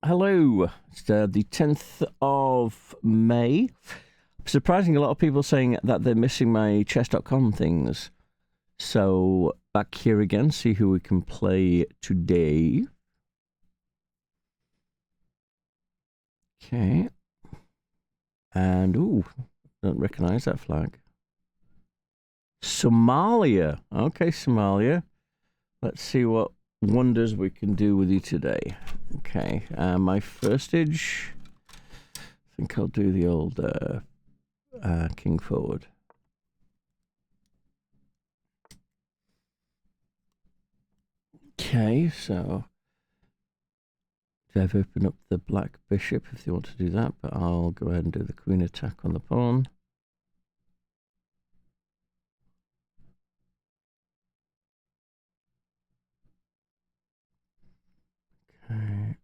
Hello. It's the 10th of May. Surprising, a lot of people saying that they're missing my chess.com things. So, back here again, see who we can play today. Okay. And, ooh, don't recognize that flag. Somalia. Okay, Somalia. Let's see what wonders we can do with you today. Okay, my firstage. I think I'll do the old king forward. Okay, so they've opened up the black bishop if they want to do that, but I'll go ahead and do the queen attack on the pawn. Okay.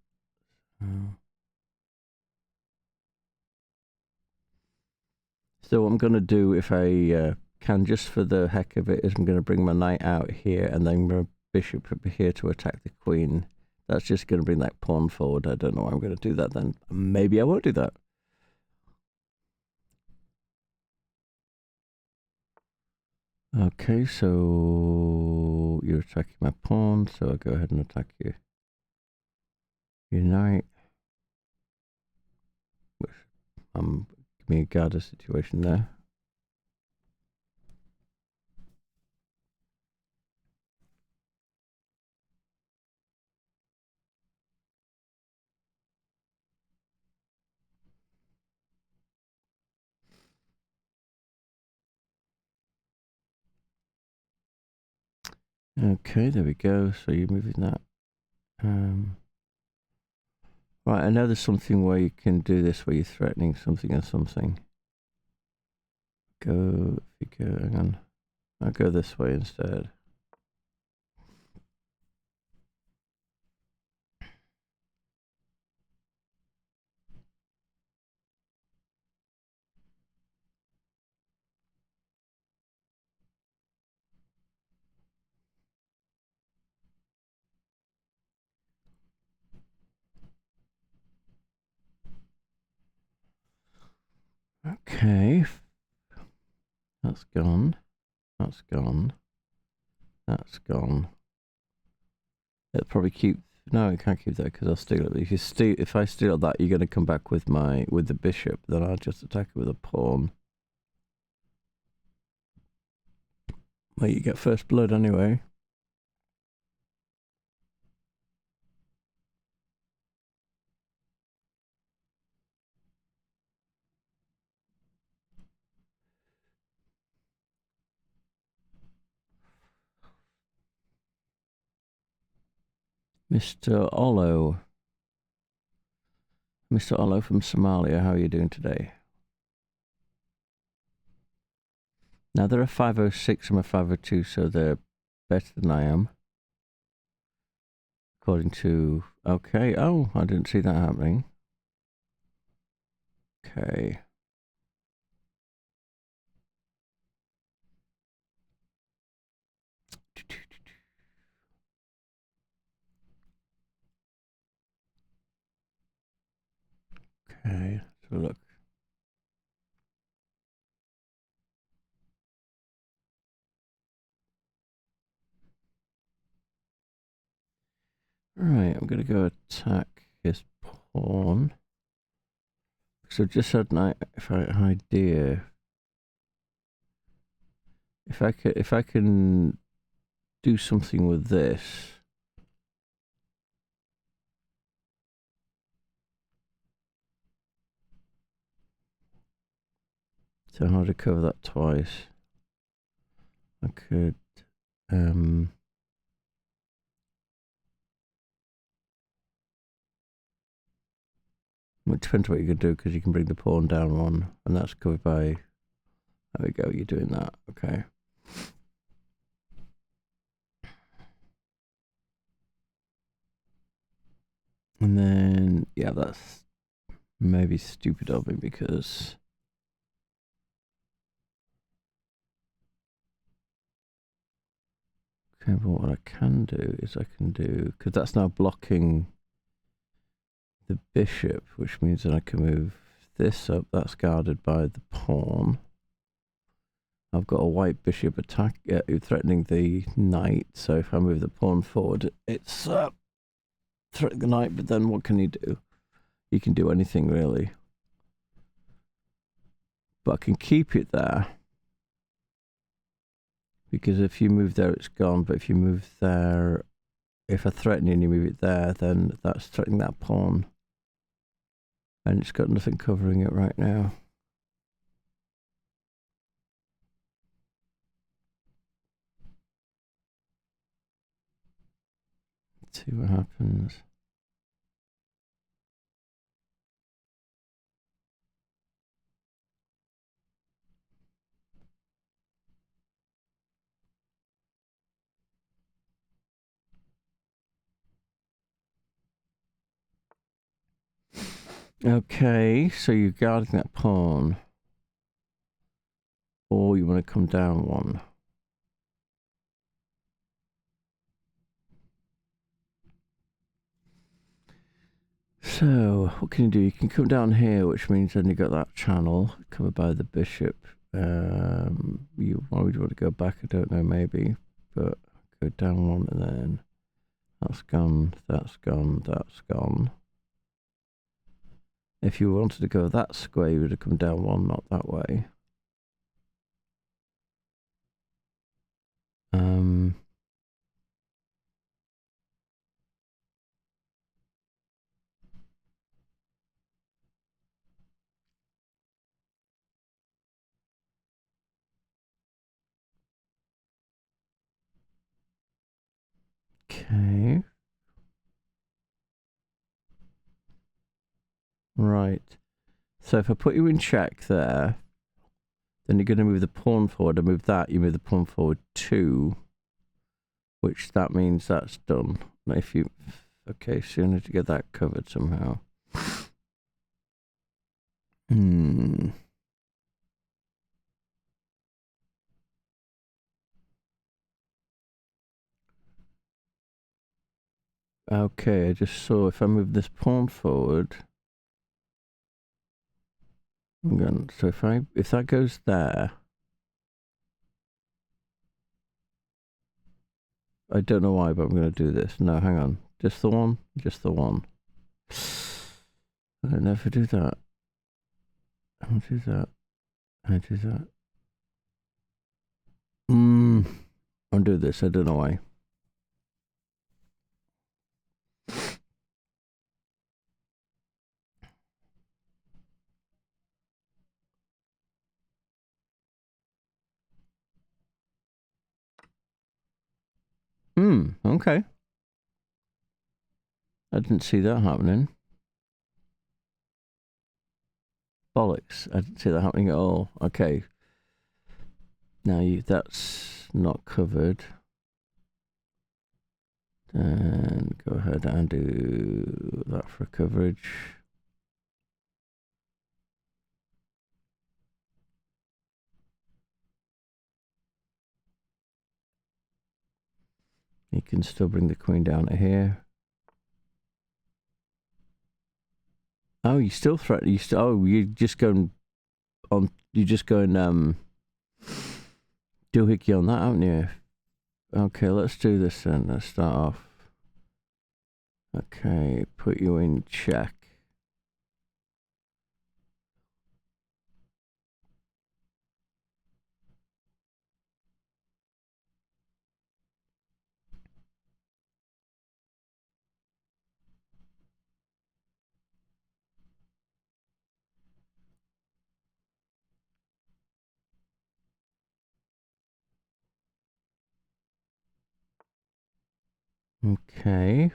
So what I'm going to do, if I can, just for the heck of it, is I'm going to bring my knight out here and then my bishop up here to attack the queen. That's just going to bring that pawn forward. I don't know why I'm going to do that then. Maybe I won't do that. Okay, so you're attacking my pawn, so I'll go ahead and attack you. Your knight. Which, give me a guard situation there. Okay, there we go. So you're moving that. Right, I know there's something where you can do this where you're threatening something or something. Go, if you go, hang on. I'll go this way instead. Okay. That's gone. That's gone. That's gone. It'll probably keep. No, it can't keep that because I'll steal it. If you steal, if I steal that, you're going to come back with the bishop. Then I'll just attack it with a pawn. Well, you get first blood anyway. Mr. Olo. Mr. Olo from Somalia, how are you doing today? Now, they're a 506 and a 502, so they're better than I am. According to... Okay, oh, I didn't see that happening. Okay. Okay, so look. Right, I'm going to go attack his pawn. So just had an idea. If I can do something with this. So how to cover that twice. I could it depends what you can do because you can bring the pawn down one, and that's covered by. There we go. You're doing that, okay? And then yeah, that's maybe stupid of me because. Okay, but what I can do is I can do because that's now blocking the bishop, which means that I can move this up. That's guarded by the pawn. I've got a white bishop threatening the knight, so if I move the pawn forward, it's threatening the knight, but then what can you do? You can do anything, really. But I can keep it there. Because if you move there, it's gone, but if you move there, if I threaten you and you move it there, then that's threatening that pawn. And it's got nothing covering it right now. Let's see what happens. Okay, so you're guarding that pawn. Or you want to come down one. So, what can you do? You can come down here, which means then you got that channel covered by the bishop. Why would you want to go back? I don't know, maybe. But go down one and then that's gone, that's gone, that's gone. If you wanted to go that square, you would have come down one, not that way. Okay. Right. So if I put you in check there, then you're going to move the pawn forward. I move that, you move the pawn forward 2, which that means that's done. If you, okay, so you need to get that covered somehow. Okay, I just saw if I move this pawn forward, I'm going. So if that goes there, I don't know why, but I'm going to do this. No, hang on, just the one, just the one. I never do that. I'll do that. I do that. I'll do this. I don't know why. Okay. I didn't see that happening. Bollocks. I didn't see that happening at all. Okay. Now that's not covered. Then go ahead and do that for coverage. You can still bring the queen down to here. Oh, you still threaten. You're just going on. You're just going doohickey on that, haven't you? Okay, let's do this then. Let's start off. Okay, put you in check. Okay.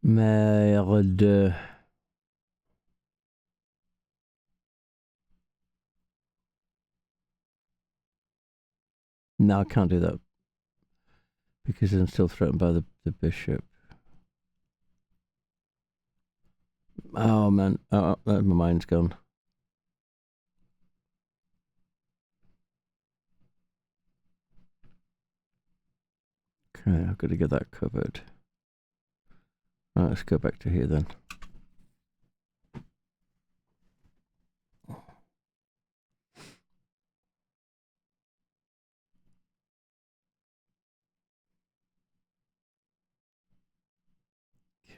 Merde. No, I can't do that. Because I'm still threatened by the bishop. Oh, man. Oh, my mind's gone. Okay, I've got to get that covered. Right, let's go back to here then.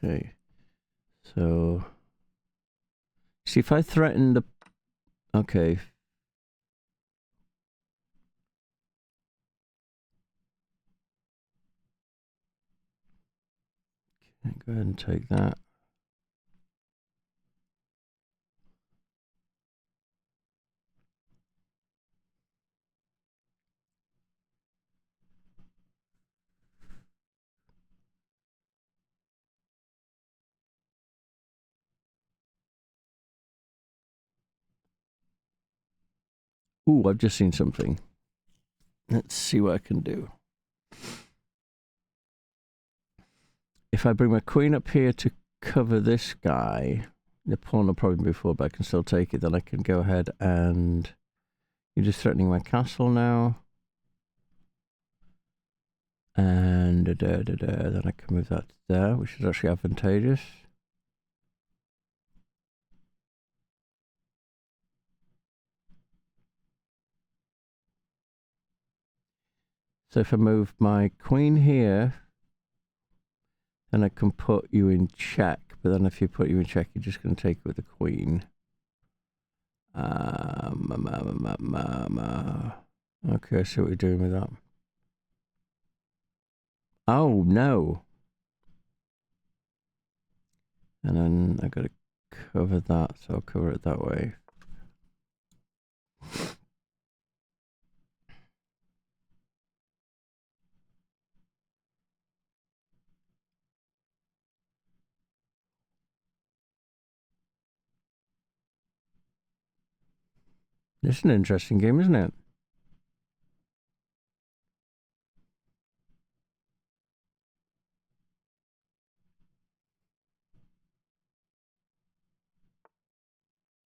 Okay, so see if I threaten the. Okay. Go ahead and take that. Ooh, I've just seen something. Let's see what I can do. If I bring my queen up here to cover this guy, the pawn will probably move forward, but I can still take it. Then I can go ahead and... You're just threatening my castle now. And then I can move that there, which is actually advantageous. So if I move my queen here, then I can put you in check. But then if you put you in check, you're just going to take it with the queen. Okay, I see what you're doing with that. Oh, no. And then I got to cover that, so I'll cover it that way. This is an interesting game, isn't it?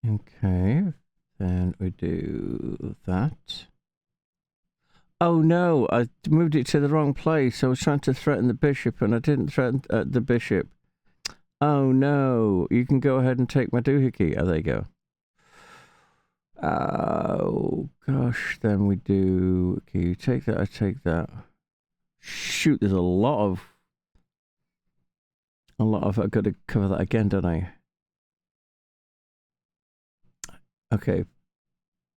Okay, then we do that. Oh no, I moved it to the wrong place. I was trying to threaten the bishop and I didn't threaten the bishop. Oh no, you can go ahead and take my doohickey. Oh, there you go. Oh gosh, then we do... Okay, you take that, I take that. Shoot, there's a lot of... I've got to cover that again, don't I? Okay.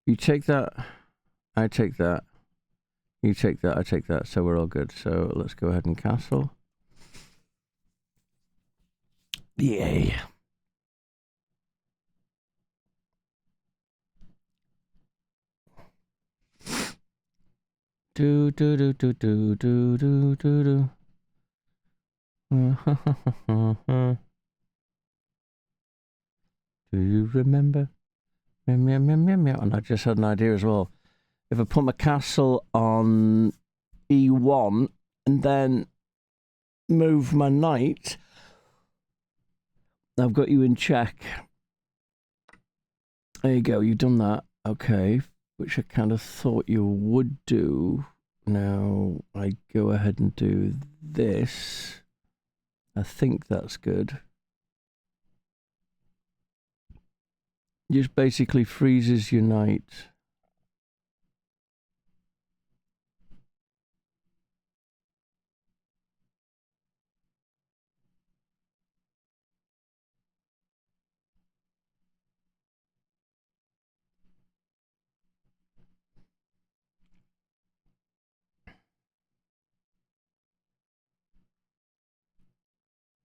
You take that, I take that. You take that, I take that, so we're all good. So let's go ahead and castle. Yay. Do do do do do do do do do. Do you remember? Meow, meow, meow, meow, meow. And I just had an idea as well. If I put my castle on E1 and then move my knight, I've got you in check. There you go, you've done that. Okay, which I kind of thought you would do. Now I go ahead and do this. I think that's good. Just basically freezes your knight.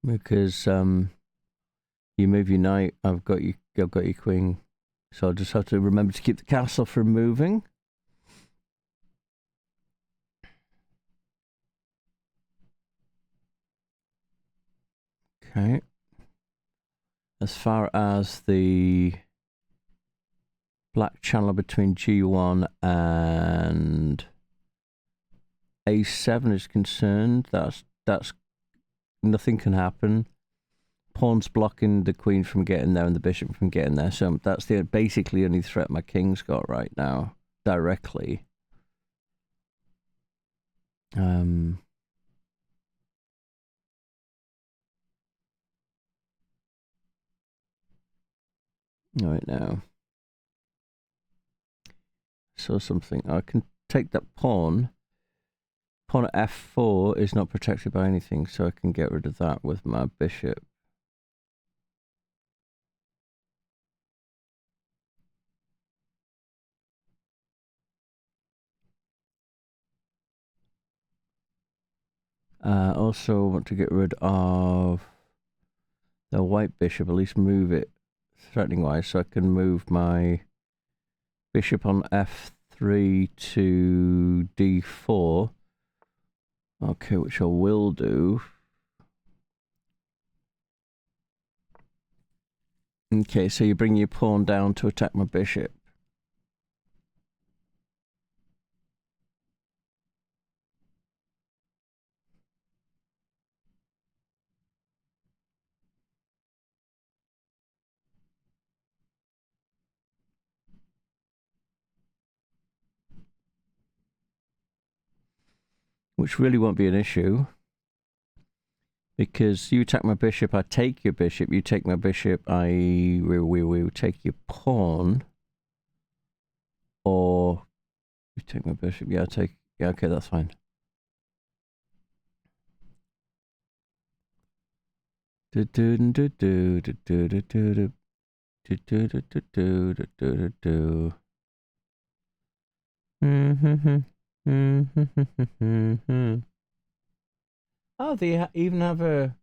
Because you move your knight, I've got your queen. So I'll just have to remember to keep the castle from moving. Okay. As far as the black channel between G1 and A7 is concerned, that's nothing can happen. Pawn's blocking the queen from getting there and the bishop from getting there. So that's the basically only threat my king's got right now, directly. Right now. So something. I can take that pawn. Pawn at f4 is not protected by anything, so I can get rid of that with my bishop. Also want to get rid of the white bishop, at least move it threatening wise, so I can move my bishop on f3 to d4. Okay, which I will do. Okay, so you bring your pawn down to attack my bishop. Which really won't be an issue. Because you attack my bishop, I take your bishop. You take my bishop, we take your pawn. Or you take my bishop. Yeah, okay, that's fine. Oh, they even have a.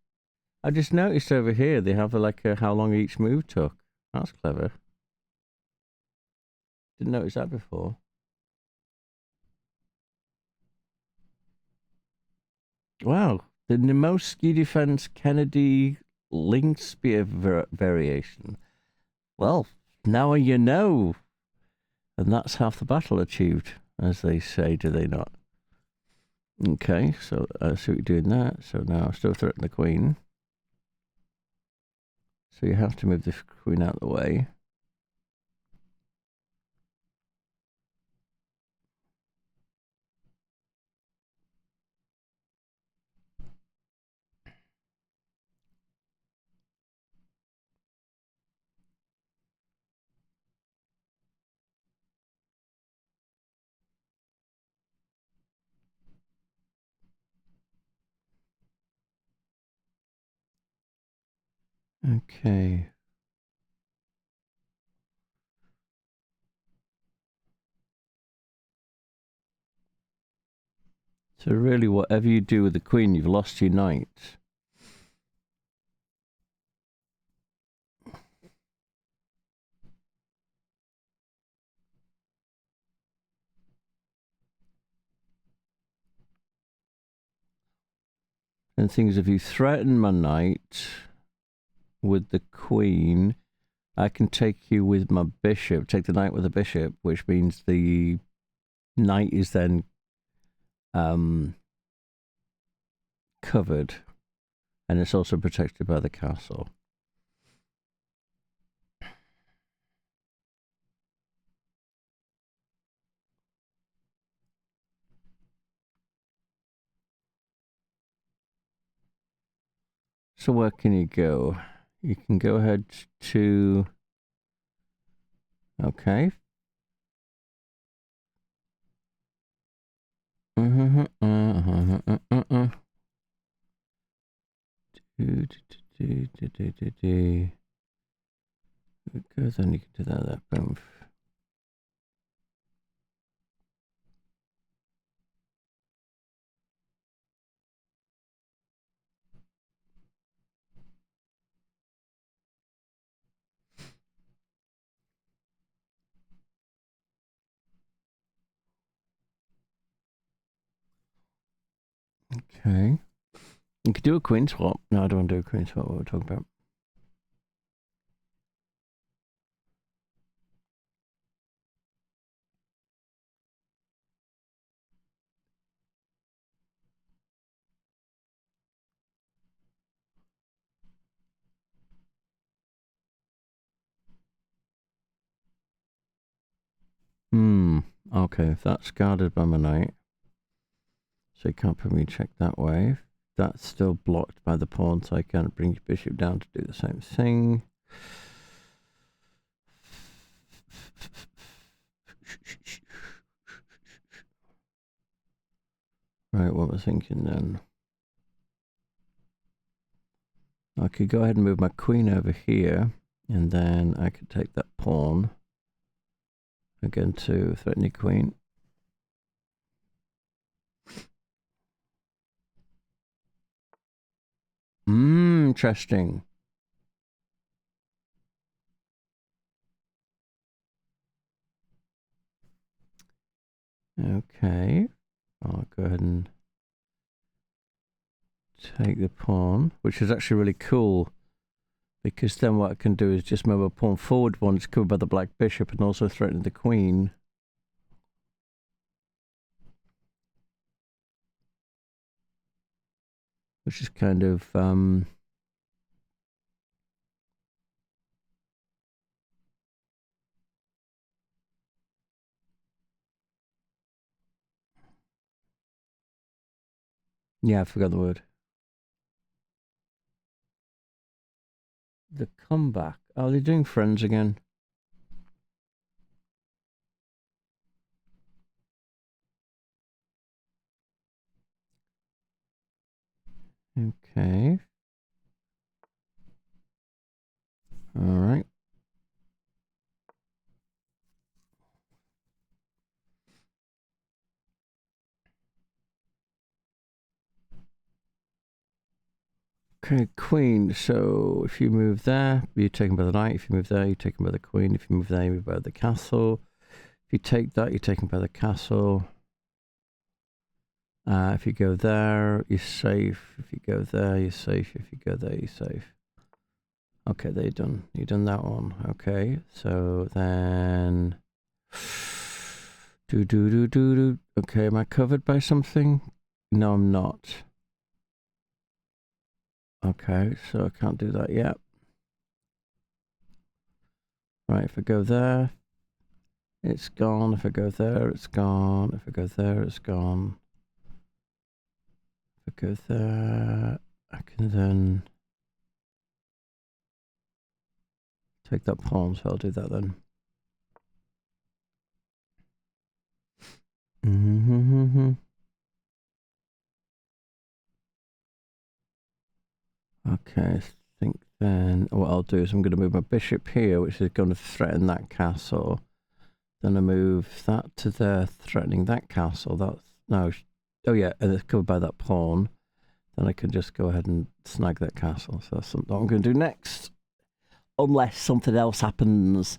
I just noticed over here they have like a how long each move took. That's clever. Didn't notice that before. Wow, the Nemosky defense Kennedy link spear variation. Well, now you know, and that's half the battle achieved, as they say, do they not? Okay, so I see what you're doing that. So now I still threaten the queen. So you have to move the queen out of the way. Okay. So really, whatever you do with the queen, you've lost your knight. And things, if you threaten my knight with the queen, I can take you with my bishop, take the knight with the bishop, which means the knight is then covered, and it's also protected by the castle. So where can you go? You can go ahead to... Okay. Because then you can do that, boom. Okay. You could do a queen swap. No, I don't want to do a queen swap. What we're talking about. Okay, that's guarded by my knight. So you can't put me in check that way. That's still blocked by the pawn, so I can't bring your bishop down to do the same thing. Right, what was I thinking then? I could go ahead and move my queen over here, and then I could take that pawn again to threaten your queen. Interesting. Okay, I'll go ahead and take the pawn, which is actually really cool, because then what I can do is just move a pawn forward one, it's covered by the black bishop, and also threaten the queen. Which is kind of yeah, I forgot the word. The comeback. Oh, they're doing friends again. Okay. All right. Okay, queen. So if you move there, you're taken by the knight. If you move there, you're taken by the queen. If you move there, you move by the castle. If you take that, you're taken by the castle. If you go there, you're safe. If you go there, you're safe. If you go there, you're safe. Okay, they're done. You've done that one. Okay, so then do. Okay, am I covered by something? No, I'm not. Okay, so I can't do that yet. Right, if I go there, it's gone. If I go there, it's gone. If I go there, it's gone. If I go there, I can then take that pawn, so I'll do that then. Okay, I think then what I'll do is I'm going to move my bishop here, which is going to threaten that castle. Then I move that to there, threatening that castle. That's no, oh yeah, and it's covered by that pawn. Then I can just go ahead and snag that castle. So that's something I'm going to do next, unless something else happens.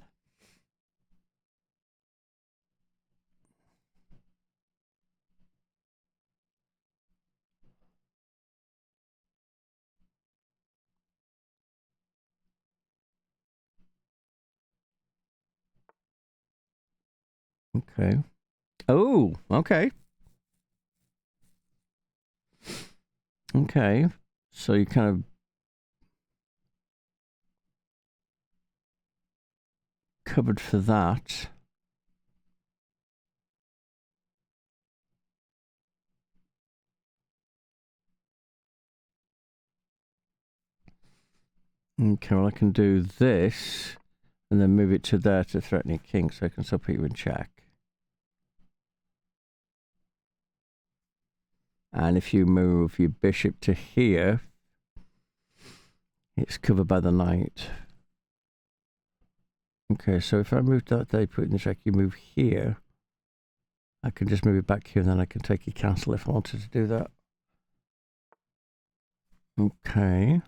Okay. Oh, okay. Okay. So you kind of covered for that. Okay, well I can do this and then move it to there to threaten your king, so I can still put you in check. And if you move your bishop to here, it's covered by the knight. Okay, so if I move that there, put it in the check, you move here. I can just move it back here, and then I can take your castle if I wanted to do that. Okay.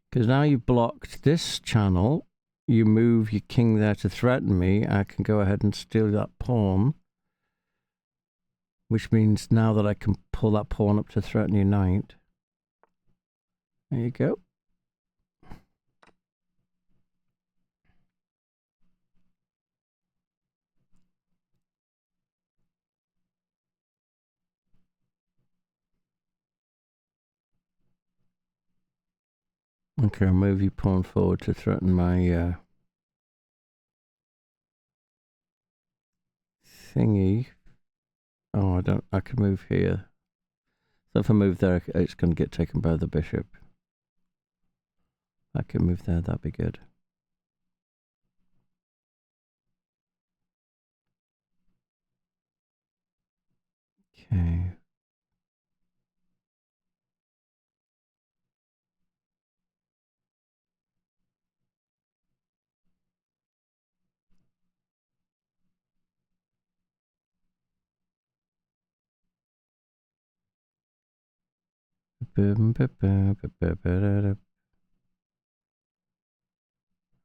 Because now you've blocked this channel, you move your king there to threaten me, I can go ahead and steal that pawn. Which means now that I can pull that pawn up to threaten your knight. There you go. Okay, I'll move your pawn forward to threaten my thingy. Oh, I don't. I can move here. So if I move there, it's going to get taken by the bishop. I can move there. That'd be good. Okay.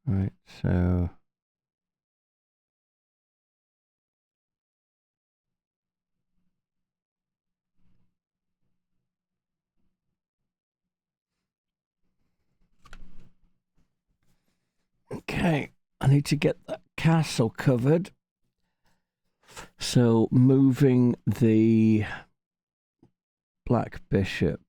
Right, so okay, I need to get that castle covered. So moving the black bishop.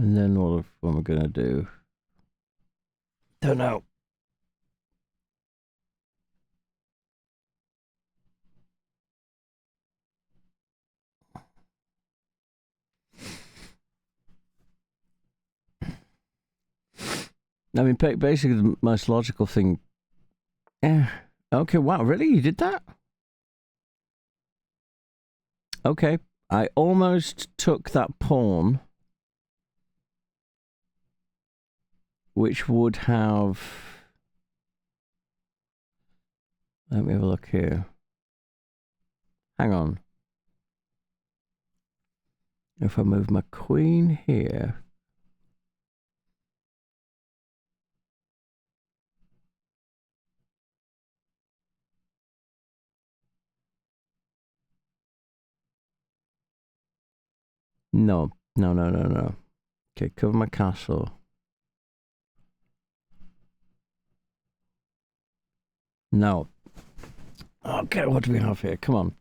And then what am I going to do? Don't know. I mean, basically, the most logical thing. Yeah. Okay, wow, really? You did that? Okay. I almost took that pawn, which would have. Let me have a look here. Hang on. If I move my queen here. No. Okay, cover my castle. No. Okay, what do we have here? Come on.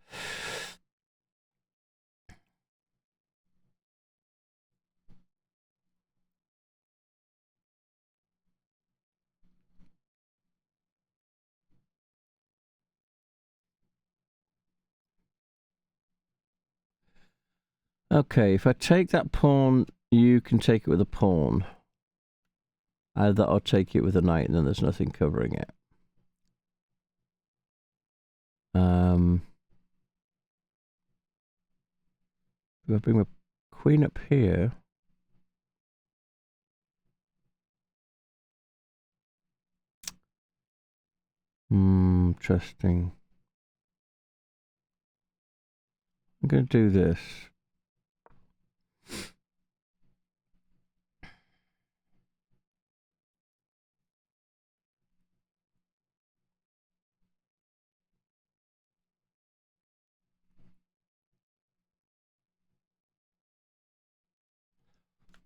Okay, if I take that pawn, you can take it with a pawn. Either I'll take it with a knight and then there's nothing covering it. If I bring my queen up here. Interesting. I'm going to do this.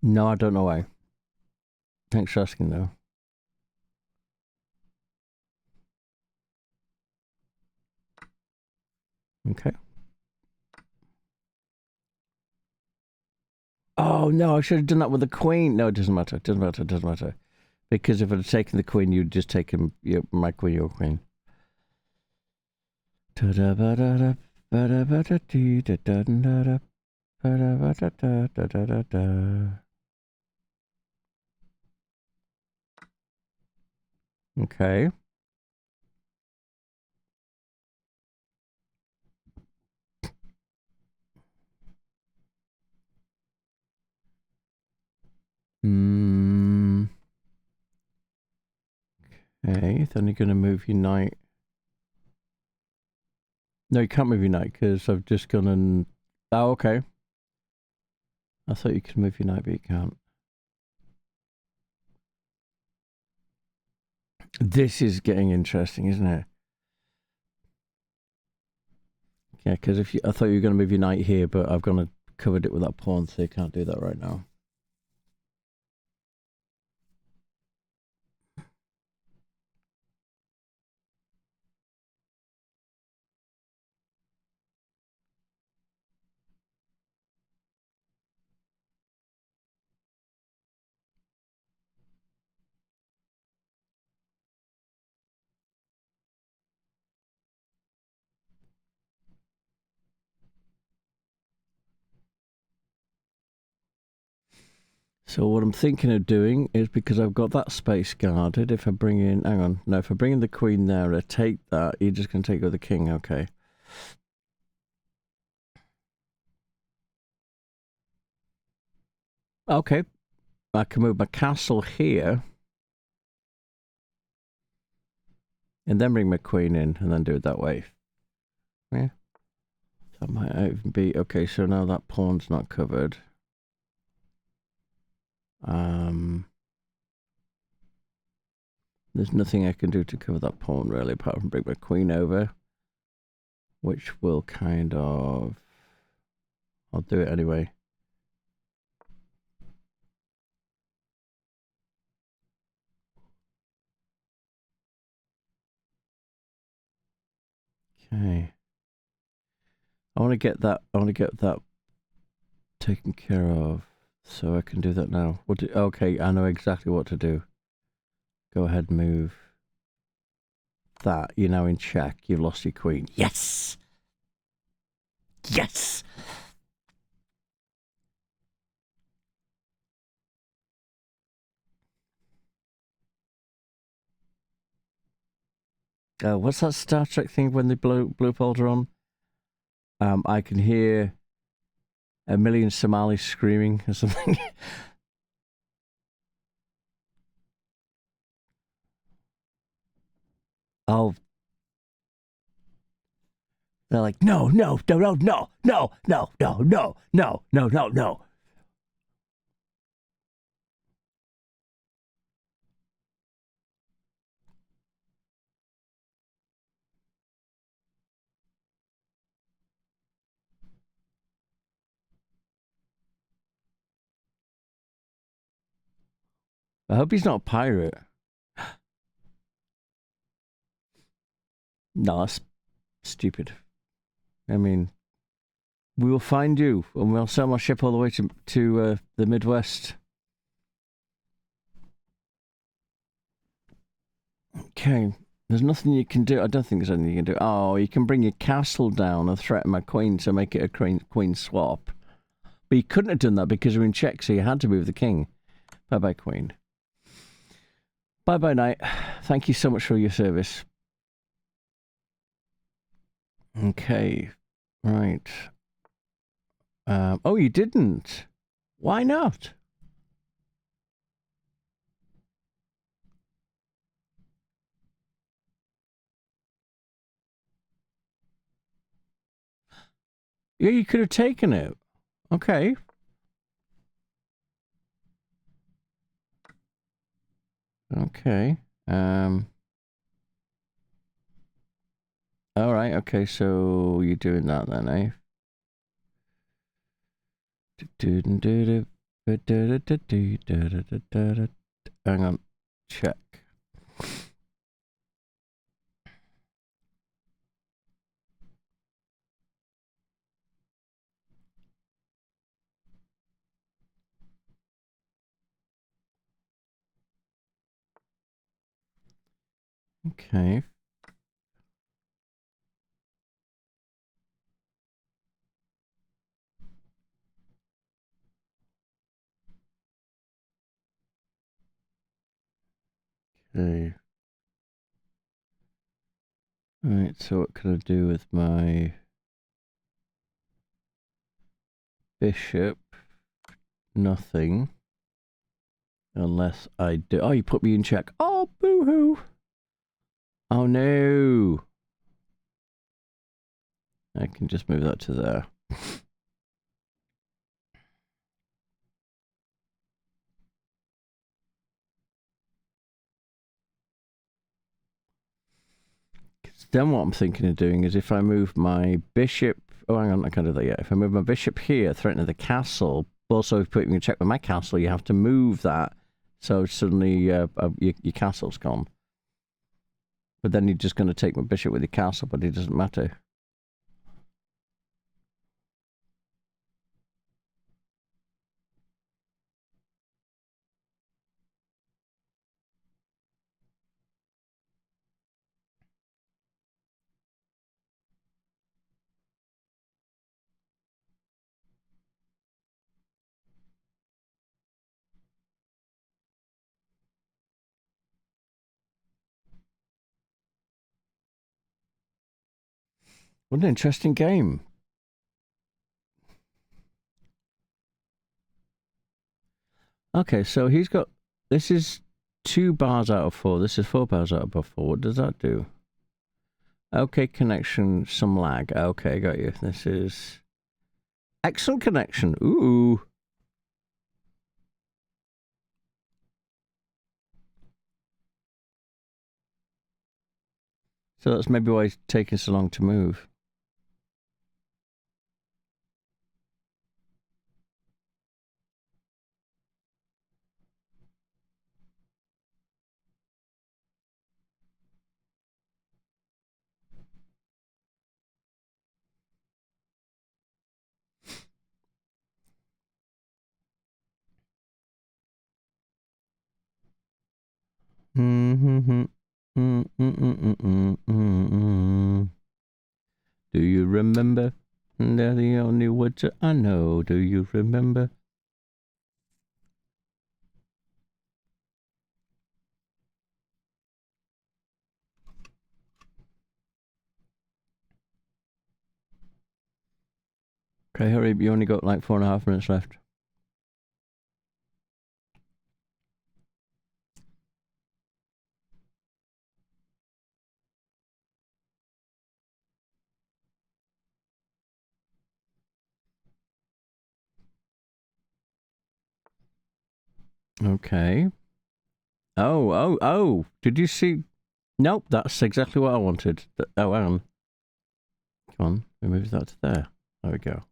No, I don't know why. Thanks for asking, though. Okay. Oh, no, I should have done that with the queen. No, it doesn't matter. It doesn't matter. It doesn't matter. Because if I'd have taken the queen, you'd just taken my queen, your queen. Okay. Okay, then you're going to move your knight. No, you can't move your knight because I've just gone and... Oh, okay. I thought you could move your knight, but you can't. This is getting interesting, isn't it? Yeah, because I thought you were going to move your knight here, but I've gone and covered it with that pawn, so you can't do that right now. So what I'm thinking of doing is, because I've got that space guarded, if I bring in, hang on, no, if I bring in the queen there, I take that, you're just going to take it with the king, okay. Okay, I can move my castle here, and then bring my queen in, and then do it that way. Yeah. That might even be, okay, so now that pawn's not covered. There's nothing I can do to cover that pawn, really, apart from bring my queen over, which will kind of... I'll do it anyway. Okay. I want to get that taken care of, so I can do that now. Okay, I know exactly what to do. Go ahead and move that. You're now in check. You've lost your queen. Yes! Yes! What's that Star Trek thing when the blue folder on? I can hear a million Somalis screaming or something. Oh, they're like, no, no, no, no, no, no, no, no, no, no, no, no, no. I hope he's not a pirate. No, that's stupid. I mean, we will find you, and we'll sail our ship all the way to the Midwest. Okay. There's nothing you can do. I don't think there's anything you can do. Oh, you can bring your castle down and threaten my queen to make it a queen swap. But you couldn't have done that because you're in check, so you had to move the king. Bye-bye, queen. Bye-bye, knight. Thank you so much for your service. Okay. Right. Oh, you didn't. Why not? Yeah, you could have taken it. Okay. Okay. All right. Okay. So you're doing that then, eh? Hang on. Check. Okay. Okay. Right. So what can I do with my bishop? Nothing. Unless I do. Oh, you put me in check. Oh, boo-hoo. Oh, no. I can just move that to there. Then what I'm thinking of doing is if I move my bishop... Oh, hang on, I can't do that yet. If I move my bishop here, threatening the castle, also if you check with my castle, you have to move that, so suddenly your castle's gone. But then you're just going to take my bishop with your castle, but it doesn't matter. What an interesting game. Okay, so he's got... This is 2 bars out of 4. This is 4 bars out of 4. What does that do? Okay, connection, some lag. Okay, got you. This is... Excellent connection. Ooh. So that's maybe why it's taking so long to move. Do you remember? They're the only words I know. Do you remember? Okay, hurry, you only got like 4.5 minutes left. Okay. Oh. Did you see? Nope, that's exactly what I wanted. Oh, hang on. Come on, we move that to there. There we go.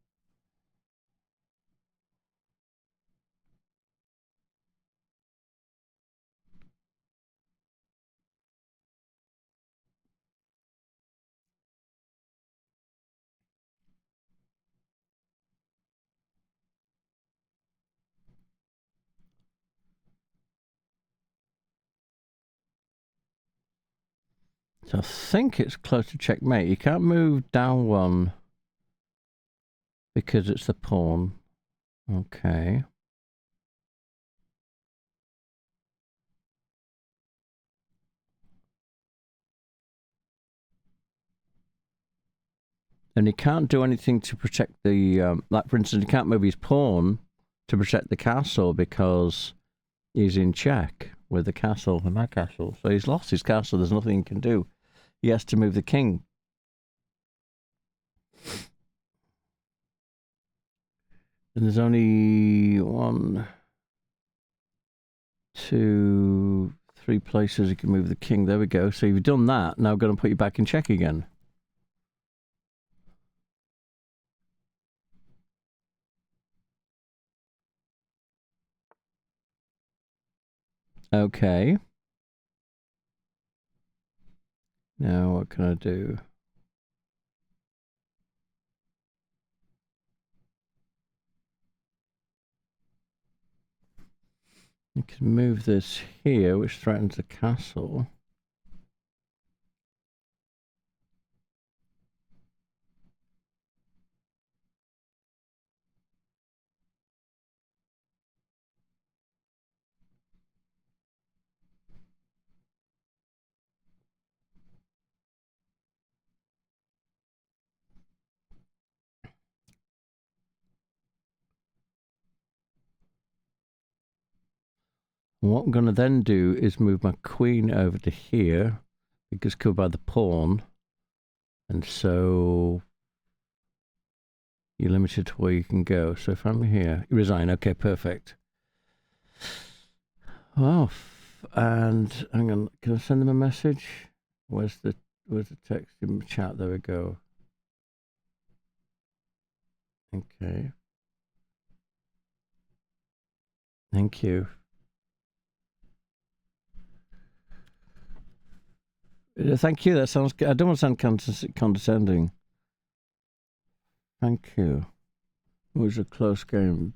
So I think it's close to checkmate. You can't move down 1 because it's the pawn. Okay. And he can't do anything to protect the... like, for instance, he can't move his pawn to protect the castle because he's in check with the castle and my castle. So he's lost his castle. There's nothing he can do. He has to move the king. And there's only 1, 2, 3 places you can move the king. There we go. So you've done that. Now I'm going to put you back in check again. Okay. Now what can I do? You can move this here, which threatens the castle. And what I'm going to then do is move my queen over to here, because covered by the pawn. And so you're limited to where you can go. So if I'm here, resign. Okay, perfect. Oh, and hang on. Can I send them a message? Where's the was a text in the chat. There we go. Okay. Thank you. Thank you. That sounds good. I don't want to sound condescending. Thank you. It was a close game.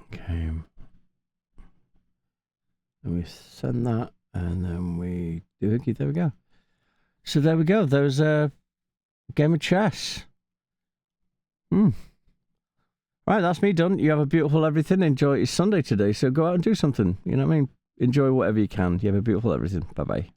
Okay. And we send that, and then we do it. There we go. So there we go. There's a game of chess. Right, that's me done. You have a beautiful everything. Enjoy. It's Sunday today, so go out and do something. You know what I mean? Enjoy whatever you can. You have a beautiful everything. Bye-bye.